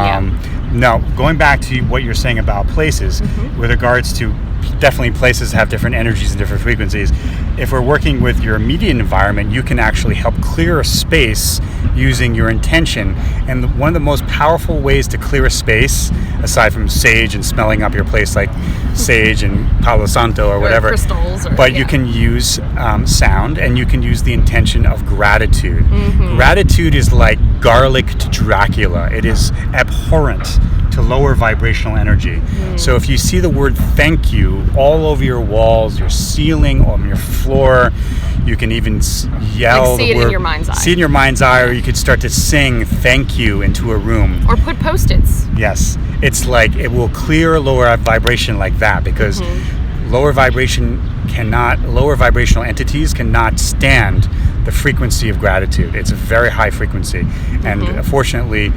Speaker 2: No, going back to what you're saying about places, with regards to definitely places have different energies and different frequencies. If we're working with your immediate environment, you can actually help clear a space using your intention. And one of the most powerful ways to clear a space, aside from sage and smelling up your place like sage and Palo Santo or whatever,
Speaker 1: crystals,
Speaker 2: you can use sound, and you can use the intention of gratitude. Gratitude is like garlic to Dracula. It is abhorrent to lower vibrational energy. So if you see the word thank you all over your walls, your ceiling, on your floor, you can even yell
Speaker 1: see
Speaker 2: the
Speaker 1: it
Speaker 2: word,
Speaker 1: in your mind's eye.
Speaker 2: See it in your mind's eye, or you could start to sing thank you into a room.
Speaker 1: Or put Post-its.
Speaker 2: Yes. It's like it will clear lower vibration like that, because lower vibrational entities cannot stand the frequency of gratitude. It's a very high frequency, and fortunately,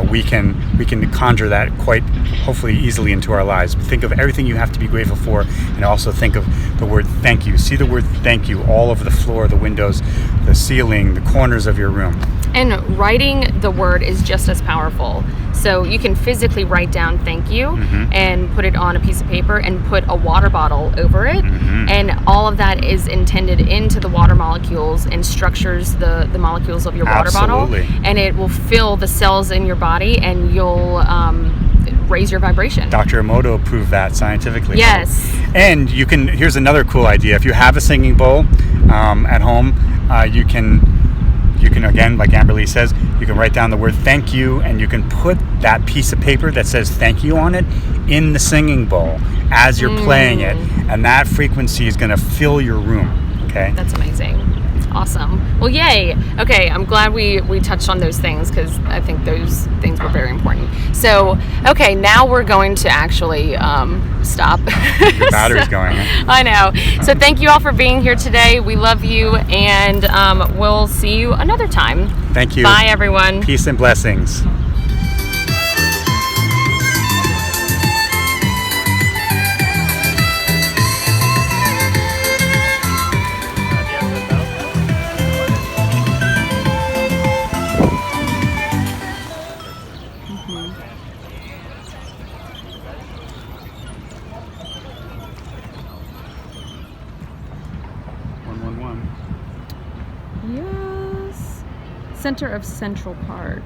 Speaker 2: we can conjure that quite hopefully easily into our lives. Think of everything you have to be grateful for, and also think of the word thank you. See the word thank you all over the floor, the windows, the ceiling, the corners of your room.
Speaker 1: And writing the word is just as powerful. So you can physically write down thank you and put it on a piece of paper and put a water bottle over it. And all of that is intended into the water molecules and structures the molecules of your water bottle. And it will fill the cells in your body, and you'll raise your vibration.
Speaker 2: Dr. Emoto proved that scientifically.
Speaker 1: Yes.
Speaker 2: And here's another cool idea. If you have a singing bowl at home, you can again, like Amberleigh says, you can write down the word thank you, and you can put that piece of paper that says thank you on it in the singing bowl as you're playing it, and that frequency is going to fill your room. Okay,
Speaker 1: that's amazing. It's awesome. Well, yay. Okay, I'm glad we touched on those things, because I think those things were very important. So okay, now we're going to actually stop.
Speaker 2: Your battery's going.
Speaker 1: I know. So thank you all for being here today. We love you, and we'll see you another time.
Speaker 2: Thank you.
Speaker 1: Bye, everyone.
Speaker 2: Peace and blessings.
Speaker 1: Yes. Center of Central Park.